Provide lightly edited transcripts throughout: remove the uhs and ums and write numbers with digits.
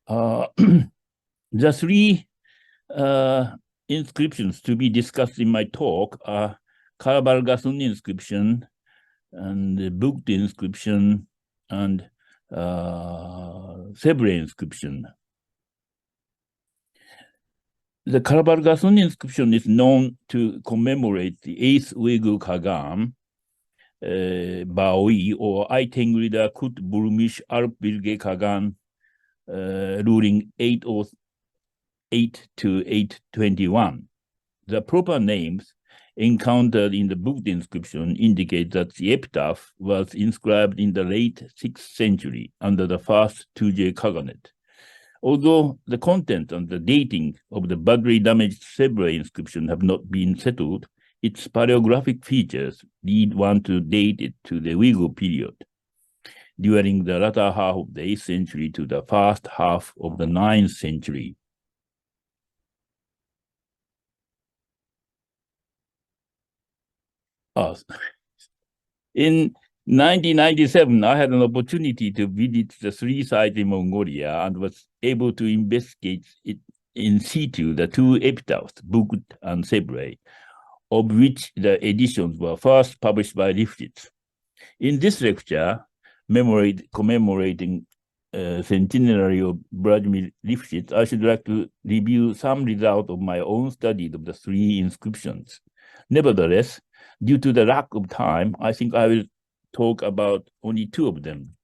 The three inscriptions to be discussed in my talk are Karabalgasun inscription and the booked inscription and Sebre inscription. The Karabalgasun inscription is known to commemorate the 8th Uyghur Khagan, Baoi, or Aytengrida Kut Burmish Alp Bilge Khagan, ruling 808 to 821. The proper names encountered in the booked inscription indicate that the epitaph was inscribed in the late 6th century under the first 2J Khaganate. Although the content and the dating of the badly damaged Sebre inscription have not been settled, its paleographic features lead one to date it to the Uyghur period, during the latter half of the 8th century to the first half of the 9th century. In 1997, I had an opportunity to visit the three sites in Mongolia and was able to investigate it in situ, the two epitaphs, booked and Sebre, of which the editions were first published by Lifshitz. In this lecture, commemorating centenary of Vladimir Lifshitz, I should like to review some results of my own study of the three inscriptions. Nevertheless, due to the lack of time, I think I will talk about only two of them.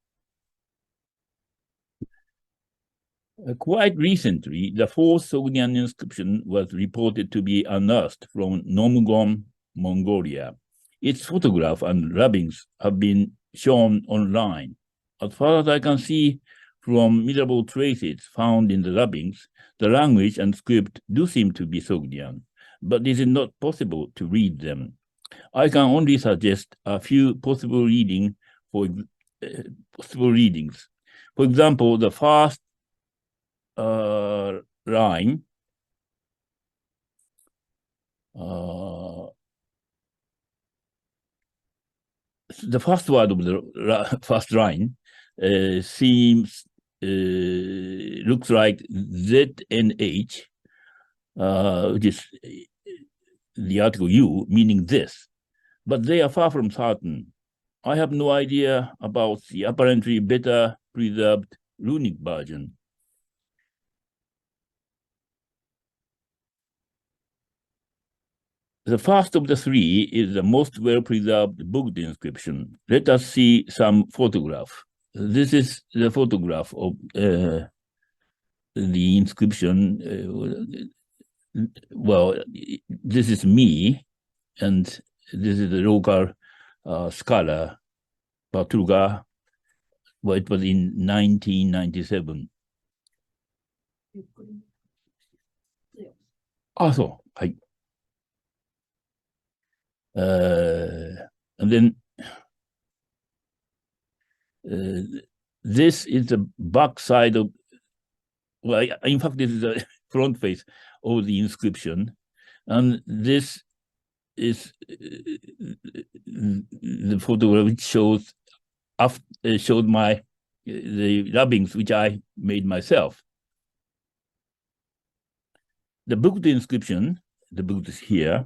Quite recently, the fourth Sogdian inscription was reported to be unearthed from Nomgon, Mongolia. Its photograph and rubbings have been shown online. As far as I can see from miserable traces found in the rubbings, the language and script do seem to be Sogdian, but it is not possible to read them. I can only suggest a few possible readings. For example, the first line, the first word of the first line seems looks like ZNH, which is the article U, meaning this, but they are far from certain. I have no idea about the apparently better preserved runic version. The first of the three is the most well-preserved booked inscription. Let us see some photograph. This is the photograph of the inscription. Well, this is me, and this is the local scholar, Patruga. Well, it was in 1997. あ、そう。はい。And then this is the back side of, well, in fact, this is the front face of the inscription. And this is the photograph which shows showed my the rubbings which I made myself. The booked inscription, the book is here,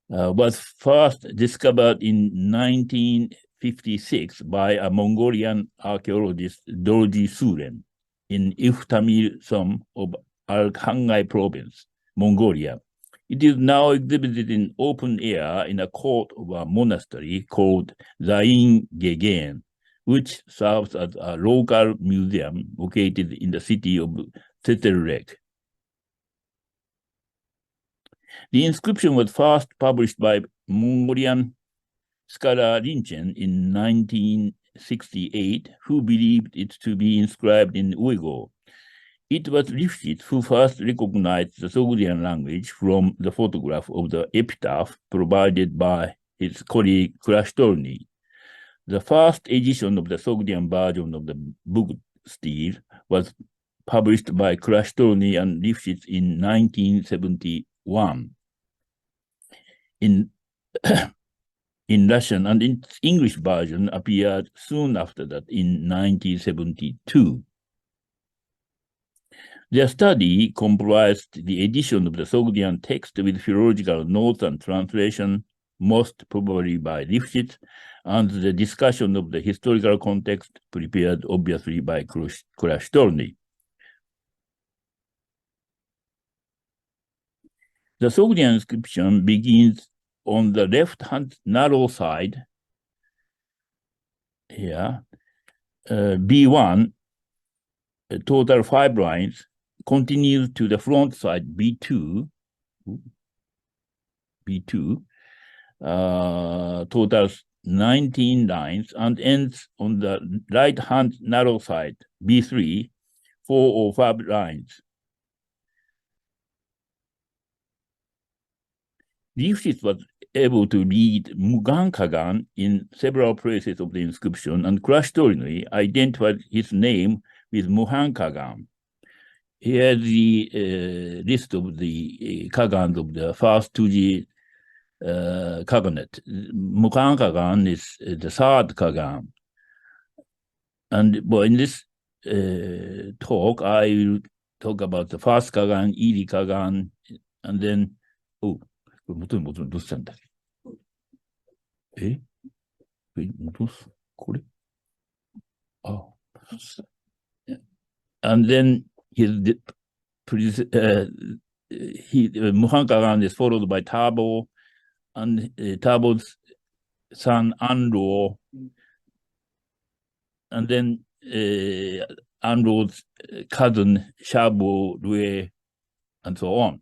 was first discovered in 1956 by a Mongolian archaeologist, Dorji Suren, in Iftamir Som of Arkhangai province, Mongolia. It is now exhibited in open air in a court of a monastery called Zain Gegen, which serves as a local museum located in the city of Teterek. The inscription was first published by Mongolian scholar Rinchen in 1968, who believed it to be inscribed in Uyghur. It was Lifshitz who first recognized the Sogdian language from the photograph of the epitaph provided by his colleague Krastorny. The first edition of the Sogdian version of the book stele was published by Krastorny and Lifshitz in 1971 in Russian, and its English version appeared soon after that in 1972. Their study comprised the edition of the Sogdian text with philological notes and translation, most probably by Lifshitz, and the discussion of the historical context prepared obviously by Krastorny. The Sogdian inscription begins on the left-hand narrow side here, B1, total 5 lines, continues to the front side, B2, totals 19 lines, and ends on the right-hand narrow side, B3, 4 or 5 lines. Lifshitz was able to read Mugan Kagan in several places of the inscription, and Krastorny identified his name with Muhan Kagan. Here is the list of the Kagans of the first 2G Kaganet. Mugan Kagan is the third Kagan. And well, in this talk, I will talk about the first Kagan, Iri Kagan, and then, oh, 元に戻したんだ。戻すこれAnd then Muhan Kagan is followed by Tabo, and Tabo's son Anro, and then Anro's cousin Shabo, Rue, and so on.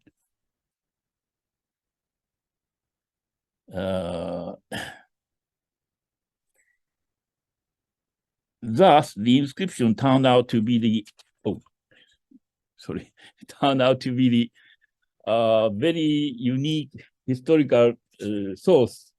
Thus, the inscription turned out to be the very unique historical source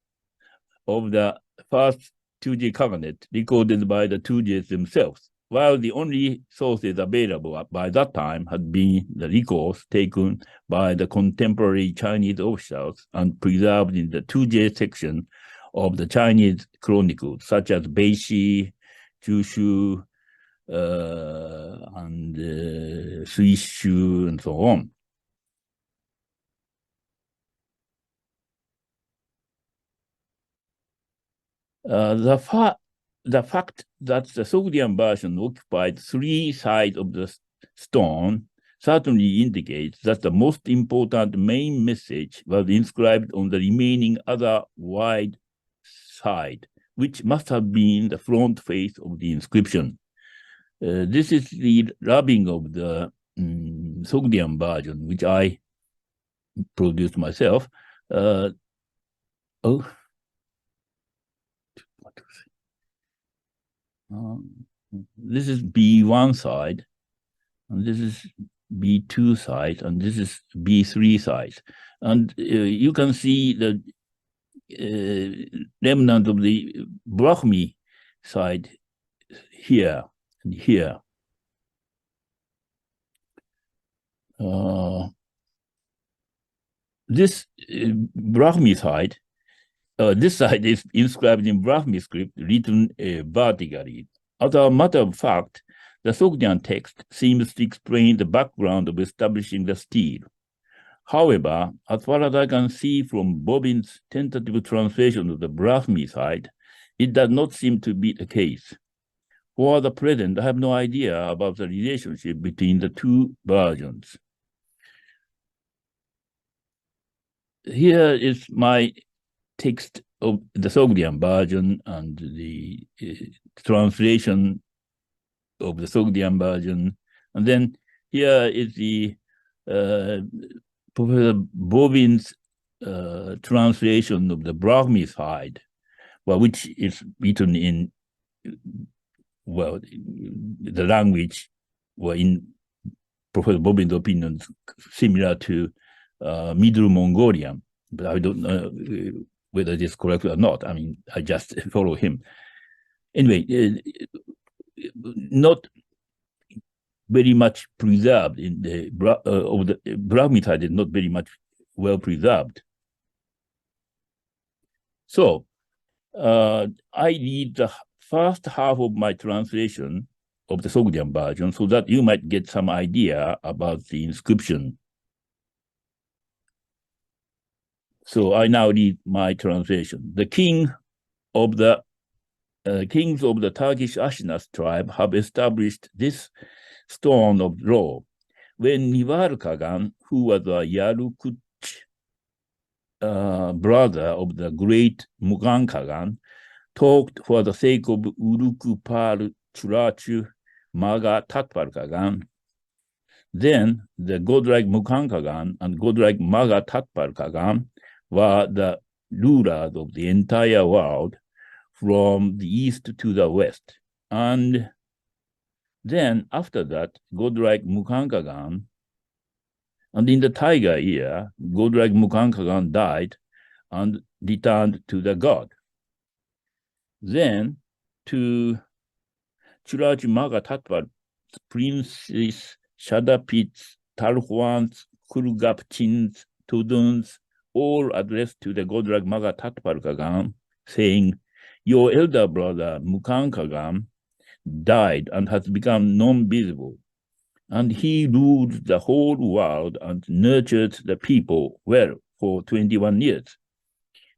of the first 2G Kaganet recorded by the 2Gs themselves, while the only sources available by that time had been the records taken by the contemporary Chinese officials and preserved in the 2J section of the Chinese chronicles, such as Beishi, Jushu, and Suishu, and so on. The fact that the Sogdian version occupied 3 sides of the stone certainly indicates that the most important main message was inscribed on the remaining other wide side, which must have been the front face of the inscription. This is the rubbing of the Sogdian version, which I produced myself. This is B1 side, and this is B2 side, and this is B3 side. And you can see the remnant of the Brahmi side here and here. This Brahmi side, this side is inscribed in Brahmi script, written vertically. As a matter of fact, the Sogdian text seems to explain the background of establishing the stele. However, as far as I can see from Bobin's tentative translation of the Brahmi side, it does not seem to be the case. For the present, I have no idea about the relationship between the 2 versions. Here is my text of the Sogdian version and the translation of the Sogdian version. And then here is the Professor Bobin's translation of the Brahmi side, which is written in, the language, in Professor Bobin's opinion, similar to Middle Mongolian, but I don't know whether it is correct or not. I mean, I just follow him. Anyway, not very much preserved in the Brahmi side is not very much well preserved. So I read the first half of my translation of the Sogdian version so that you might get some idea about the inscription. So I now read my translation. The kings of the Turkish Ashinas tribe have established this stone of law. When Nivar Kagan, who was a Yarukuch brother of the great Mughal Kagan, talked for the sake of Urukupal Churachu Maga Tatpal Kagan, then the godlike Mughal Kagan and godlike Maga Tatpal Kagan were the rulers of the entire world from the east to the west. And then after that, godlike Mughal Kagan, and in the tiger year, godlike Mughal Kagan died and returned to the god. Then to Churaj Maga Tatpal, princes, Shadapits, Talhuans, Kurgapchins, Tuduns, all addressed to the godlike Maga Tatpal Kagan, saying, your elder brother Mughal Kagan died and has become non-visible, and he ruled the whole world and nurtured the people well for 21 years.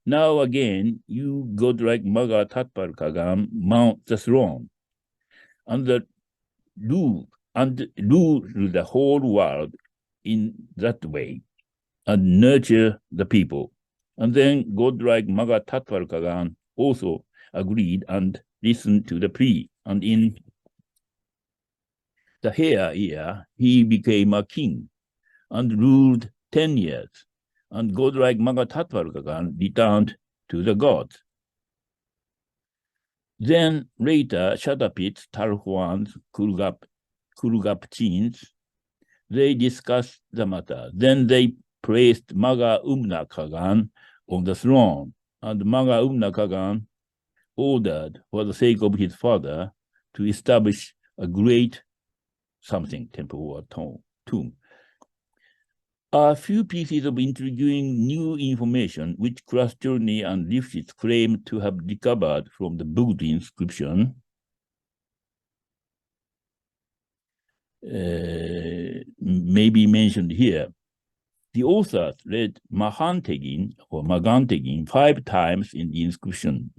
Now again, you godlike Maga Tatpal Kagan mount the throne, and rule the whole world in that way, and nurture the people. And then godlike Maga Tatpal Kagan also agreed and listened to the plea. And in the Hare year, he became a king and ruled 10 years. And godlike Maga Tatpal Kagan returned to the gods. Then later, Shadapits, Talhuans, Kurgapchins, they discussed the matter. Then they placed Maga Umna Kagan on the throne, and Maga Umna Kagan ordered, for the sake of his father, to establish a great something, temple or tomb. A few pieces of intriguing new information which Krascherny and Lifshitz claim to have recovered from the book inscription may be mentioned here. The authors read Mahantegin or Magantegin 5 times in the inscription,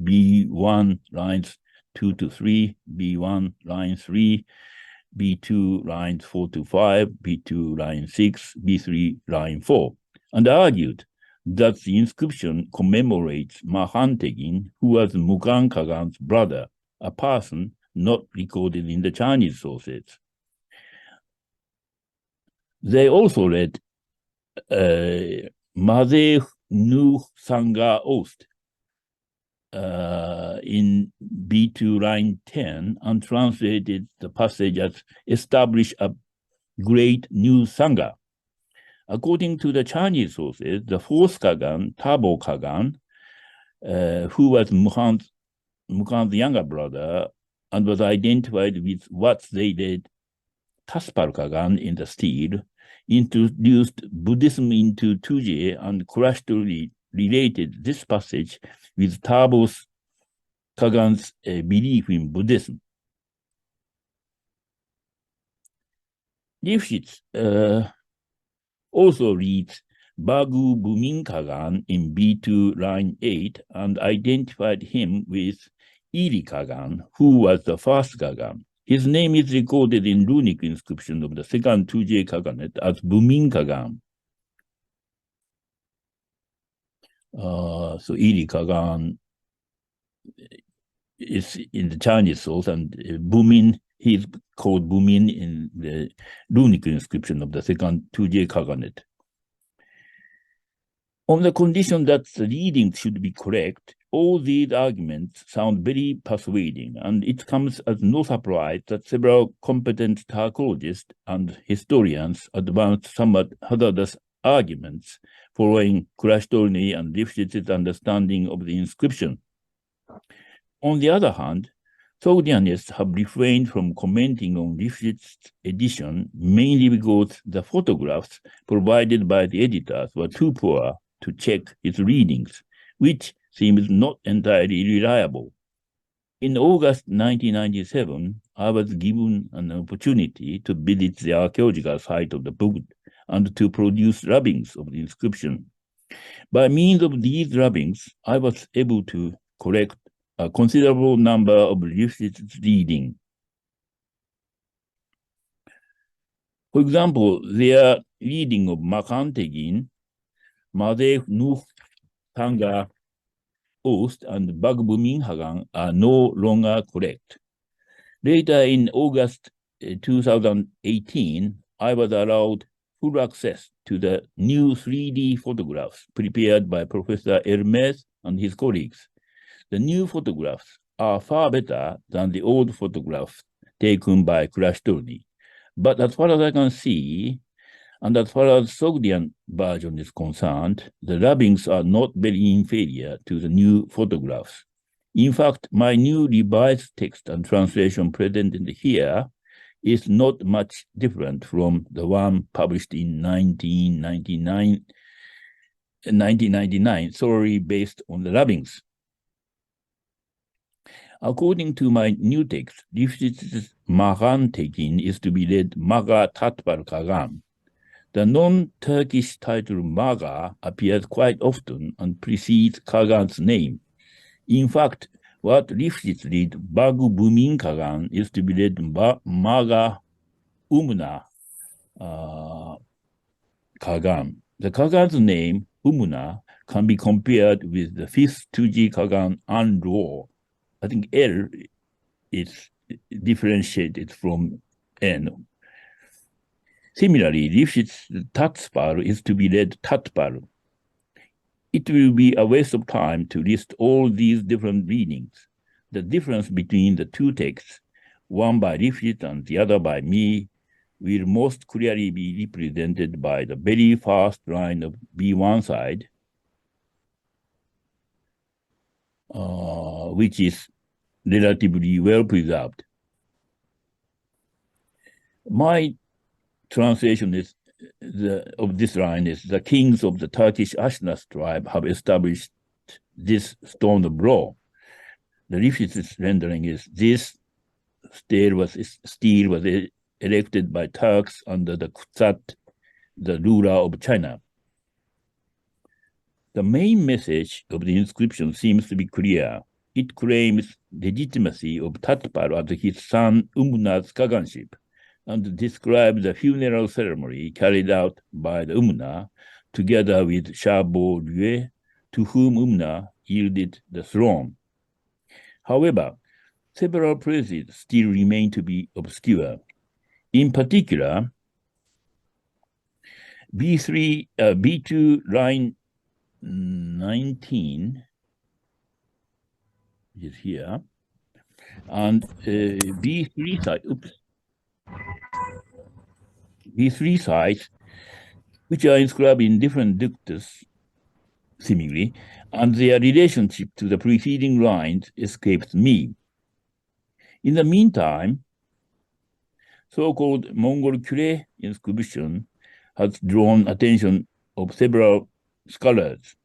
B1 lines 2 to 3, B1 line 3, B2 lines 4 to 5, B2 line 6, B3 line 4, and argued that the inscription commemorates Mahantegin, who was Mughal Kagan's brother, a person not recorded in the Chinese sources. They also read Mazeh Nu Sangha Ost in B2 line 10 and translated the passage as establish a great new Sangha. According to the Chinese sources, the fourth Kagan, Tabo Kagan, who was Mughal younger brother and was identified with what they did Taspal Kagan in the stele, introduced Buddhism into Tuje and Krascherny related this passage with Tabo Kagan's belief in Buddhism. Lifshitz also reads Bagu Bumin Kagan in B2 line 8 and identified him with Iri Kagan, who was the first Kagan. His name is recorded in runic inscription of the second Tuje Kaganet as Bumin Kagan. So Iri Kagan is in the Chinese source, and Bumin, he is called Bumin in the runic inscription of the second Tuje Kaganet. On the condition that the reading should be correct, all these arguments sound very persuading, and it comes as no surprise that several competent archaeologists and historians advanced somewhat hazardous arguments following Krascherny and Lifshitz's understanding of the inscription. On the other hand, Sogdianists have refrained from commenting on Lifshitz's edition mainly because the photographs provided by the editors were too poor to, to check its readings, which seems not entirely reliable. In August 1997, I was given an opportunity to visit the archaeological site of the book and to produce rubbings of the inscription. By means of these rubbings, I was able to collect a considerable number of Lifshitz readings. For example, their reading of Makantegin, Made Nu Tanga Ost, and Bagbumin Hagan are no longer correct. Later in August 2018, I was allowed full access to the new 3D photographs prepared by Professor Hermes and his colleagues. The new photographs are far better than the old photographs taken by Kurashtori. But as far as I can see, and as far as Sogdian version is concerned, the rubbings are not very inferior to the new photographs. In fact, my new revised text and translation presented here is not much different from the one published in 1999, solely based on the rubbings. According to my new text, Lifshitz's Magan Tekin is to be read Maga Tatpar Kagan. The non-Turkish title Maga appears quite often and precedes Kagan's name. In fact, what Lifshitz read Bagu Bumin Kagan is to be read Maga Umna Kagan. The Kagan's name, Umna, can be compared with the fifth Tuji Kagan Anro. I think L is differentiated from N. Similarly, Lifshitz's Tatspar is to be read Tatpar. It will be a waste of time to list all these different readings. The difference between the two texts, one by Lifshitz and the other by me, will most clearly be represented by the very first line of B1 side, which is relatively well preserved. My translation is of this line is the kings of the Turkish Ashnas tribe have established this stone of law. The Lifshitz's rendering is this stele was erected by Turks under the Kutsat, the ruler of China. The main message of the inscription seems to be clear. It claims legitimacy of Tatpar as his son Umna's kaganship, and describes the funeral ceremony carried out by the Umna together with Shabo Rue, to whom Umna yielded the throne. However, several places still remain to be obscure. In particular, B2 line 19 is here, and B3 side, B3 sides, which are inscribed in different ductus, seemingly, and their relationship to the preceding lines escapes me. In the meantime, so-called Mongol Kure inscription has drawn attention of several scholars.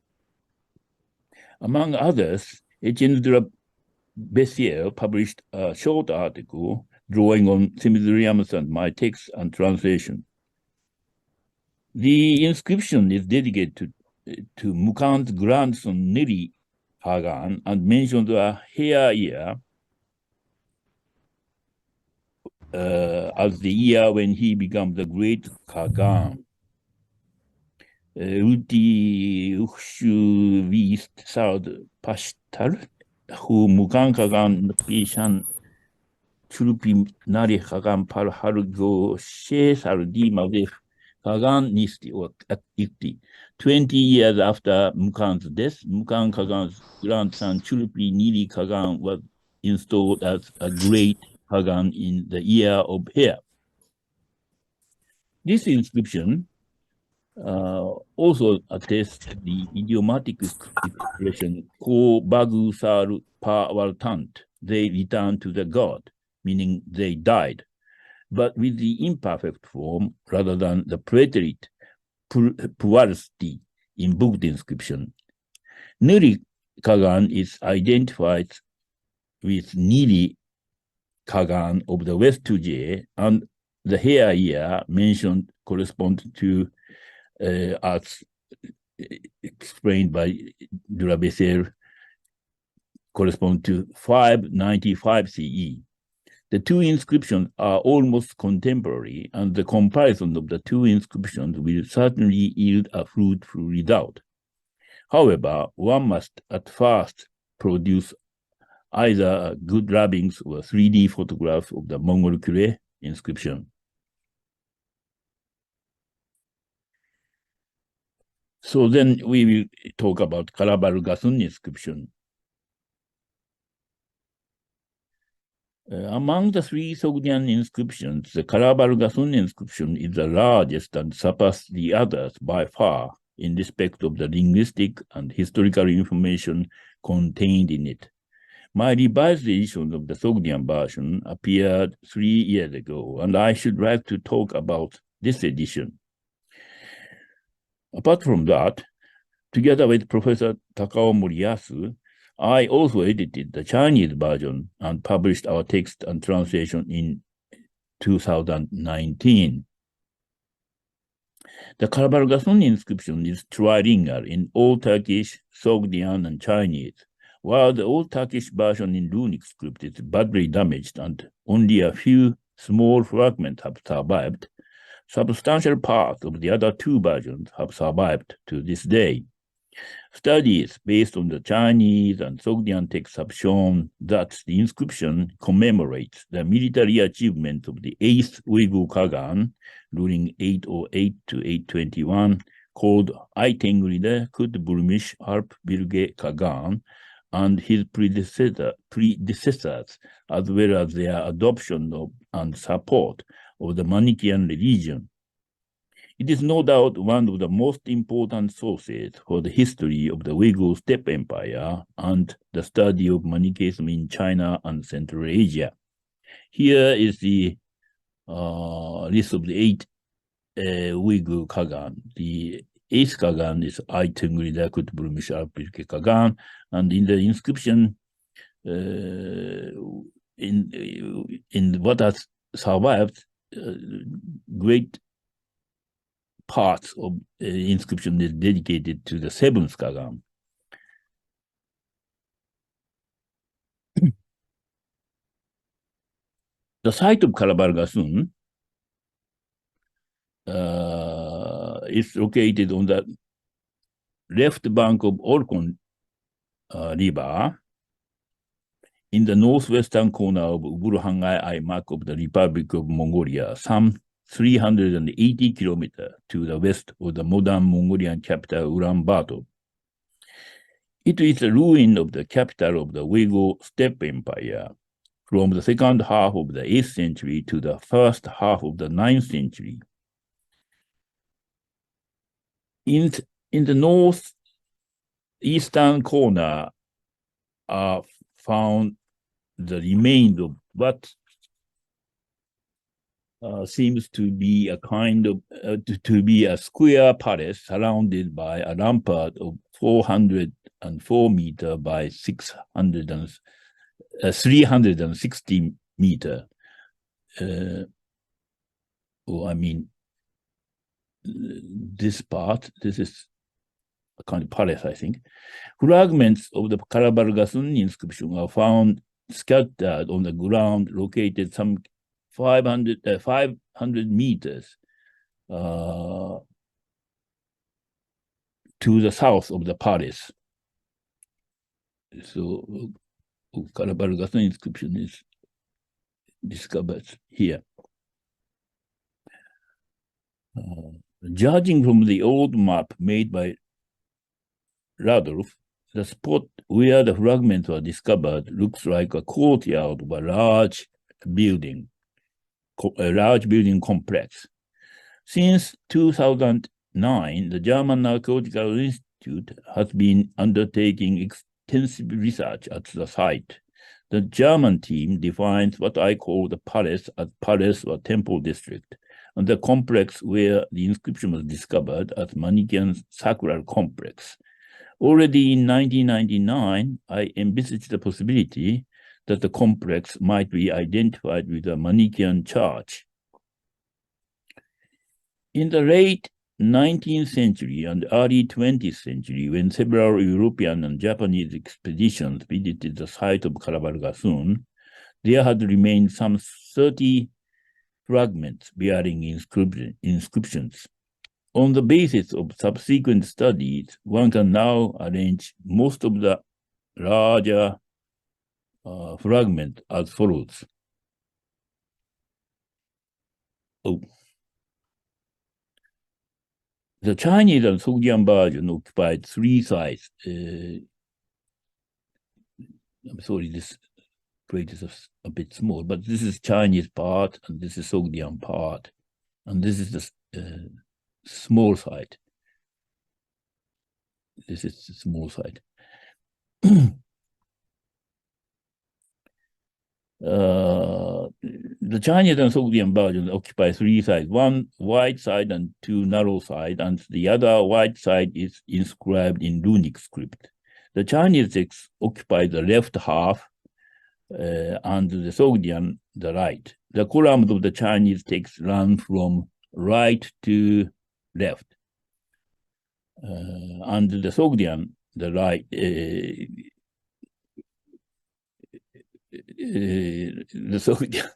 Among others, Etienne de la Bessière published a short article drawing on Similariums and my text and translation. The inscription is dedicated to Mukan's grandson Neri Hagan and mentions a hair year as the year when he becomes the great Kagan. Uti Ukshu Vist Sard Pashtar, who Mukan Kagan Pishan Chulpi Nari Kagan Par Hargo She Sardi Mavef Kagan Nisti or Ikti. 20 years after Mukan's death, Mukan Kagan's grandson Chulpi Niri Kagan was installed as a great Kagan in the year of hair. This inscription also attests the idiomatic expression Ko Bagu Sar Pawartant, they returned to the god, meaning they died, but with the imperfect form rather than the preterite puarsti in booked inscription. Nuri Kagan is identified with Nili Kagan of the West 2J, and the hair year mentioned correspond to, as explained by Durabessel, correspond to 595 CE. The two inscriptions are almost contemporary, and the comparison of the two inscriptions will certainly yield a fruitful result. However, one must at first produce either good rubbings or 3D photographs of the Mongol Kure inscription. So then we will talk about Karabargasun inscription. Among the three Sogdian inscriptions, the Karabargasun inscription is the largest and surpasses the others by far in respect of the linguistic and historical information contained in it. My revised edition of the Sogdian version appeared 3 years ago, and I should like to talk about this edition. Apart from that, together with Professor Takao Moriyasu, I also edited the Chinese version and published our text and translation in 2019. The Karabargasun inscription is trilingual in Old Turkish, Sogdian, and Chinese, while the Old Turkish version in runic script is badly damaged and only a few small fragments have survived. Substantial parts of the other two versions have survived to this day. Studies based on the Chinese and Sogdian texts have shown that the inscription commemorates the military achievement of the 8th Uyghur Khagan ruling 808 to 821, called Aytengri'de Kut-Burmish Harp Bilge Khagan, and his predecessors, as well as their adoption of and support of the Manichaean religion. It is no doubt one of the most important sources for the history of the Uyghur Steppe Empire and the study of Manichaeism in China and Central Asia. Here is the list of the 8 Uyghur Khagan. The 8th Khagan is Aytengri'de Kut-Burmish Harp Bilge Khagan, and in the inscription, in what has survived, great parts of the inscription is dedicated to the 7th Khagan. The site of Karabargasun is located on the left bank of Orkhon River in the northwestern corner of Burhangai Aymak of the Republic of Mongolia, some 380 kilometers to the west of the modern Mongolian capital Ulaanbaatar. It is the ruin of the capital of the Uyghur Steppe Empire from the second half of the 8th century to the first half of the 9th century. In the northeastern corner are found the remains of what seems to be a kind of to be a square palace surrounded by a rampart of 404 meters by 360 meters. This part, this is a kind of palace, I think. Fragments of the Karabargasun inscription are found scattered on the ground, located some 500 meters to the south of the palace. So Karabargasun inscription is discovered here. Judging from the old map made by Radolf, the spot where the fragments were discovered looks like a courtyard of a large building complex. Since 2009, the German Archaeological Institute has been undertaking extensive research at the site. The German team defines what I call the palace as palace or temple district, and the complex where the inscription was discovered as Manichaean Sacral Complex. Already in 1999, I envisaged the possibility that the complex might be identified with a Manichaean church. In the late 19th century and early 20th century, when several European and Japanese expeditions visited the site of Karabargasun, there had remained some 30 fragments bearing inscriptions. On the basis of subsequent studies, one can now arrange most of the larger fragments as follows. The Chinese and Sogdian version occupied 3 sites. I'm sorry, this plate is a bit small, but this is Chinese part, and this is Sogdian part, and this is the small site. This is the small site. The Chinese and Sogdian versions occupy 3 sides, 1 wide side and 2 narrow sides, and the other wide side is inscribed in runic script. The Chinese text occupy the left half and the Sogdian the right. The columns of the Chinese text run from right to left. And the Sogdian, the right, the Sogdian,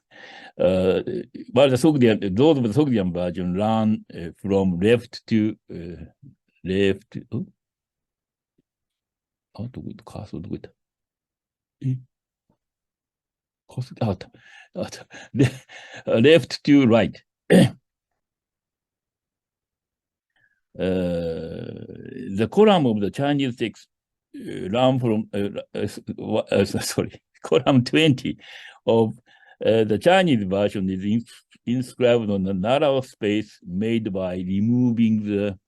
but the Sogdian, those of the Sogdian version run from left to left. Left to right. The column of the Chinese text run from column 20 of the Chinese version is inscribed on a narrow space made by removing the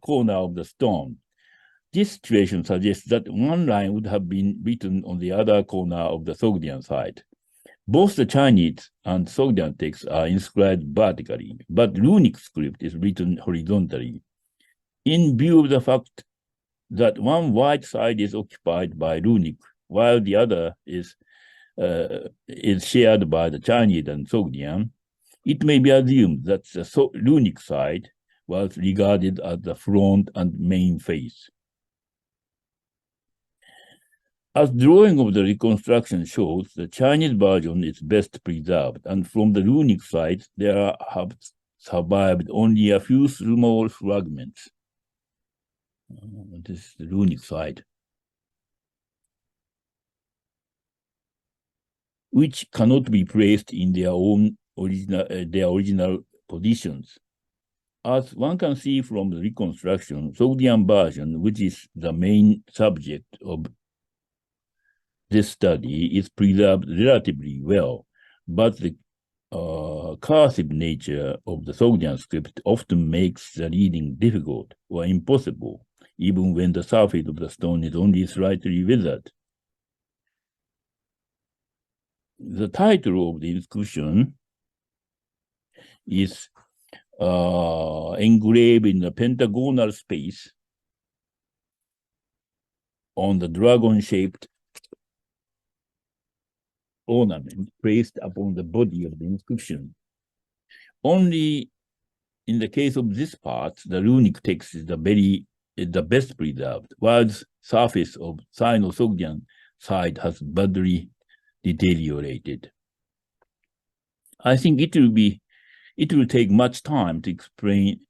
corner of the stone. This situation suggests that one line would have been written on the other corner of the Sogdian side. Both the Chinese and Sogdian texts are inscribed vertically, but runic script is written horizontally. In view of the fact that one wide side is occupied by runic, while the other is shared by the Chinese and Sogdian, it may be assumed that the runic side was regarded as the front and main face. As drawing of the reconstruction shows, the Chinese version is best preserved, and from the runic side, there have survived only a few small fragments. This is the runic side, which cannot be placed in their original positions. As one can see from the reconstruction, Sogdian version, which is the main subject of this study, is preserved relatively well, but the cursive nature of the Sogdian script often makes the reading difficult or impossible, even when the surface of the stone is only slightly weathered. The title of the inscription is engraved in a pentagonal space on the dragon-shaped ornament placed upon the body of the inscription. Only in the case of this part, the runic text is the best preserved, while the surface of Sino-Sogdian side has badly deteriorated. I think it will take much time to explain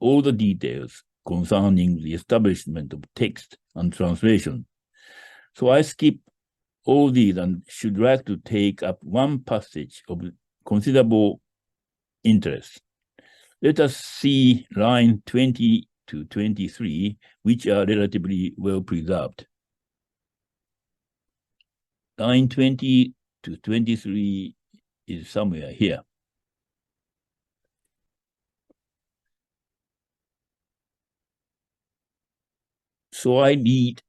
all the details concerning the establishment of text and translation. So I skip all these and should like to take up one passage of considerable interest. Let us see line 20 to 23, which are relatively well preserved. Line 20 to 23 is somewhere here. So I read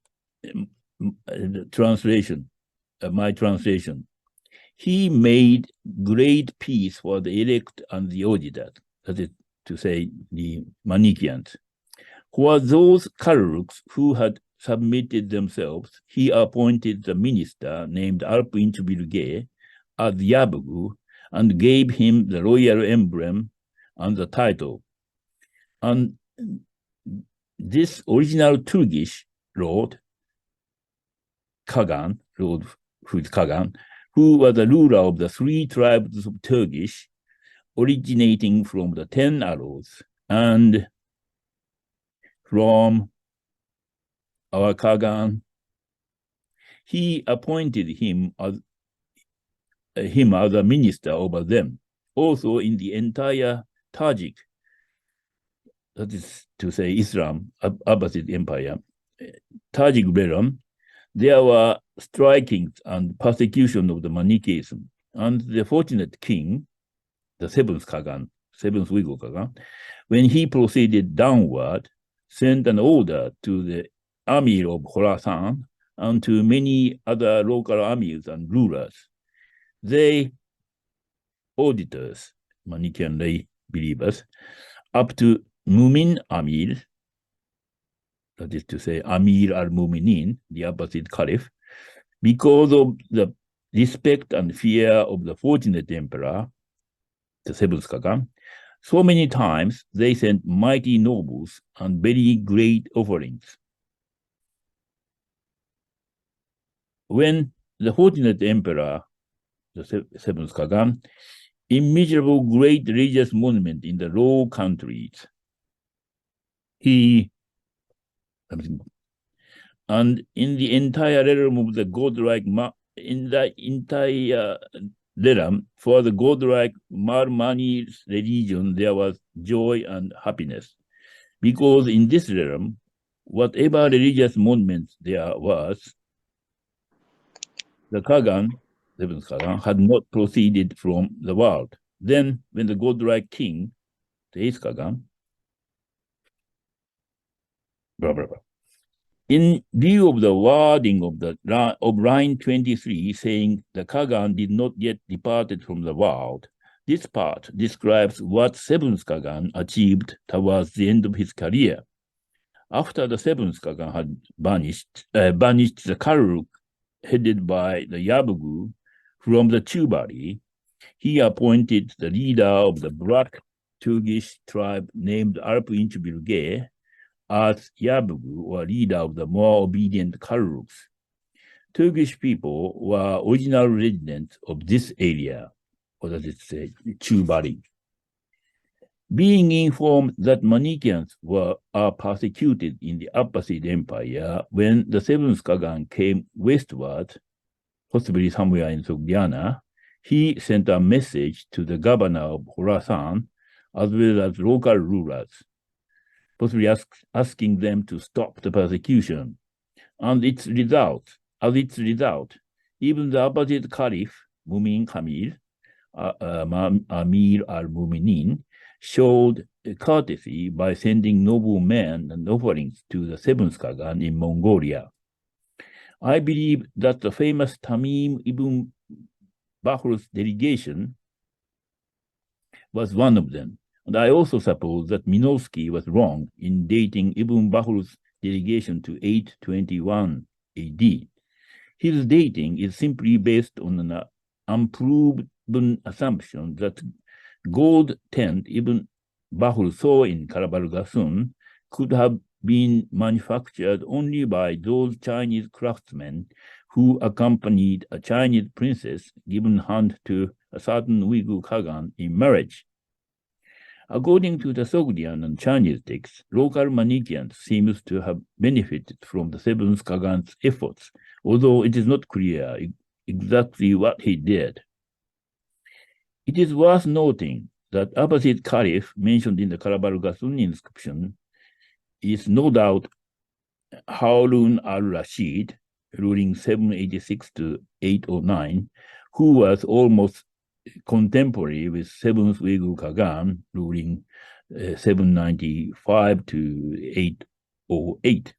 the translation, my translation. He made great peace for the elect and the Yoshida, that is to say, the Manichaeans, who are those Kalruks who had submitted themselves, he appointed the minister named Alp-Inch-Bilge as Yabugu and gave him the royal emblem and the title. And this original Turkish lord, Kagan, who is Kagan, who was the ruler of the 3 tribes of Turkish, originating from the 10 arrows, and from our Kagan, he appointed him as a minister over them. Also in the entire Tajik, that is to say Islam, Abbasid Empire, Tajik realm, there were strikings and persecution of the Manichaeism. And the fortunate king, the 7th Kagan, 7th Uyghur Kagan, when he proceeded downward, sent an order to the Amir of Khorasan and to many other local amirs and rulers. They, auditors, Manichaean lay believers, up to Mumin Amir, that is to say Amir al-Muminin, the Abbasid Caliph, because of the respect and fear of the fortunate emperor, the 7th Kagan, so many times they sent mighty nobles and very great offerings. When the fortunate emperor, the 7th Kagan, immeasurable great religious monument in the Low Countries, and in the entire realm of the godlike, in the entire realm, for the godlike Marmani's religion, there was joy and happiness. Because in this realm, whatever religious monument there was, the Kagan, 7th Kagan, had not proceeded from the world. Then, when the godlike king, the 8th Kagan, in view of the wording of line 23 saying the Kagan did not yet departed from the world, this part describes what 7th Kagan achieved towards the end of his career. After the 7th Kagan had banished the Karluk headed by the Yabugu from the Chubari, he appointed the leader of the black Turkish tribe named Alp-Inch-Bilge as Yabugu, or leader of the more obedient Karluks. Turkish people were original residents of this area, or does it say Chubari. Being informed that Manichaeans are persecuted in the Abbasid Empire, when the 7th Kagan came westward, possibly somewhere in Sogdiana, he sent a message to the governor of Khorasan, as well as local rulers, possibly asking them to stop the persecution. And as its result, even the Abbasid Caliph, Mumin Kamil, Amir al-Muminin, showed courtesy by sending noblemen and offerings to the 7th Kagan in Mongolia. I believe that the famous Tamim ibn Bahr's delegation was one of them. And I also suppose that Minovsky was wrong in dating Ibn Bahr's delegation to 821 AD. His dating is simply based on an unproven assumption that gold tent Ibn Bahr saw in Karabalgasun could have been manufactured only by those Chinese craftsmen who accompanied a Chinese princess given hand to a certain Uyghur Kagan in marriage. According to the Sogdian and Chinese texts, local Manichaeans seems to have benefited from the 7th Kagan's efforts, although it is not clear exactly what he did. It is worth noting that Abbasid Caliph mentioned in the Karabalgasun inscription is no doubt Harun al-Rashid, ruling 786 to 809, who was almost contemporary with 7th Uyghur Kagan, ruling 795 to 808.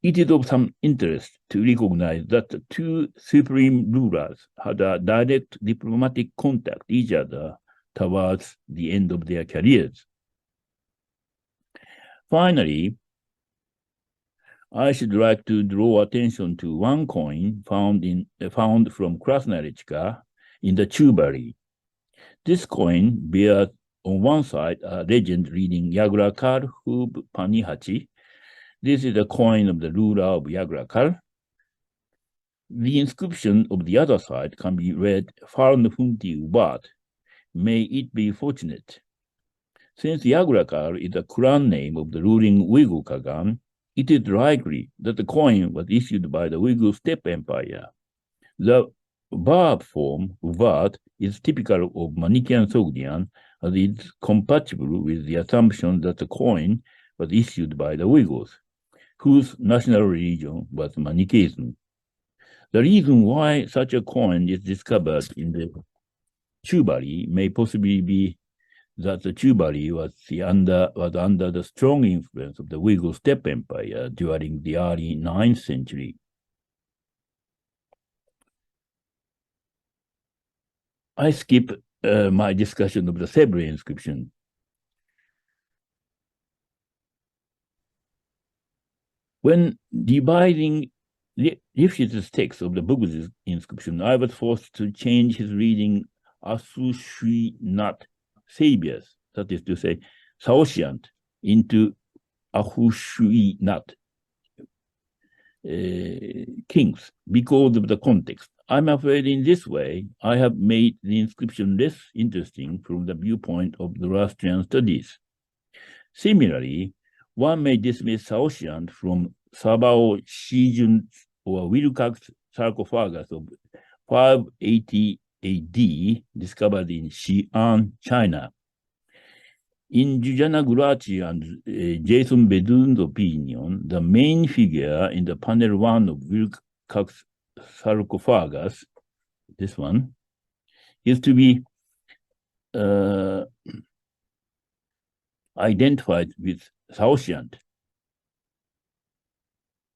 It is of some interest to recognize that the two supreme rulers had a direct diplomatic contact each other towards the end of their careers. Finally, I should like to draw attention to one coin found from Krasnarechka in the Chubari. This coin bears on one side a legend reading Yagrakar Hub Panihachi. This is a coin of the ruler of Yagrakar. The inscription of the other side can be read Farn Funti Ubat. May it be fortunate. Since Yagrakar is the clan name of the ruling Uyghur Khagan, it is likely that the coin was issued by the Uyghur steppe empire. The verb form, uvat, is typical of Manichaean Sogdian, as it is compatible with the assumption that the coin was issued by the Uyghurs, whose national religion was Manichaeism. The reason why such a coin is discovered in the Chubari may possibly be that the Chubari was under the strong influence of the Uyghur steppe empire during the early 9th century. I skip my discussion of the Sebre inscription. When dividing Lifshitz text of the Buddhist inscription, I was forced to change his reading Asushui Nat saviors, that is to say, Saoshyant, into Ahushui Nat kings, because of the context. I'm afraid in this way, I have made the inscription less interesting from the viewpoint of Zoroastrian studies. Similarly, one may dismiss Saoshyant from Sabao Shijun or Wilcox sarcophagus of 580 AD, discovered in Xi'an, China. In Giuliana Guraci and Jason Bedun's opinion, the main figure in the panel 1 of Wilcox sarcophagus, this one, is to be identified with Saoshyant.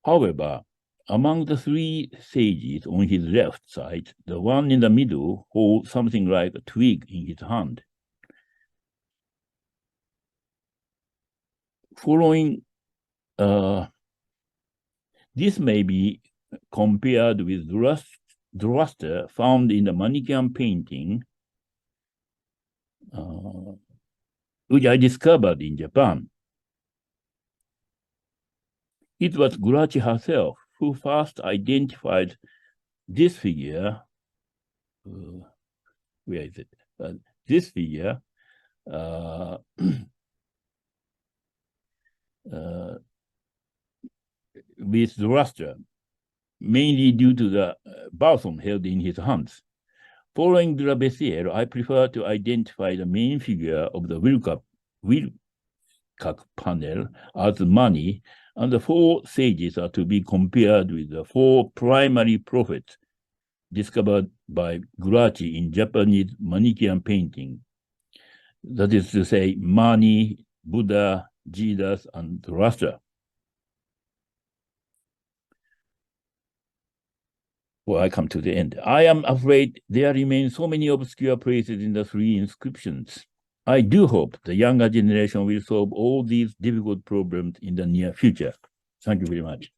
However, among the three sages on his left side, the one in the middle holds something like a twig in his hand. Following, this may be compared with Zoroaster found in the Manichaean painting, which I discovered in Japan. It was Guraci herself who first identified this figure. Where is it? This figure with Zoroaster, mainly due to the balsam held in his hands. Following de la Bessière, I prefer to identify the main figure of the Wilcox panel as Mani, and the four sages are to be compared with the four primary prophets discovered by Guraci in Japanese Manichaean painting. That is to say, Mani, Buddha, Jesus, and Zoroaster. Well, I come to the end. I am afraid there remain so many obscure places in the three inscriptions. I do hope the younger generation will solve all these difficult problems in the near future. Thank you very much.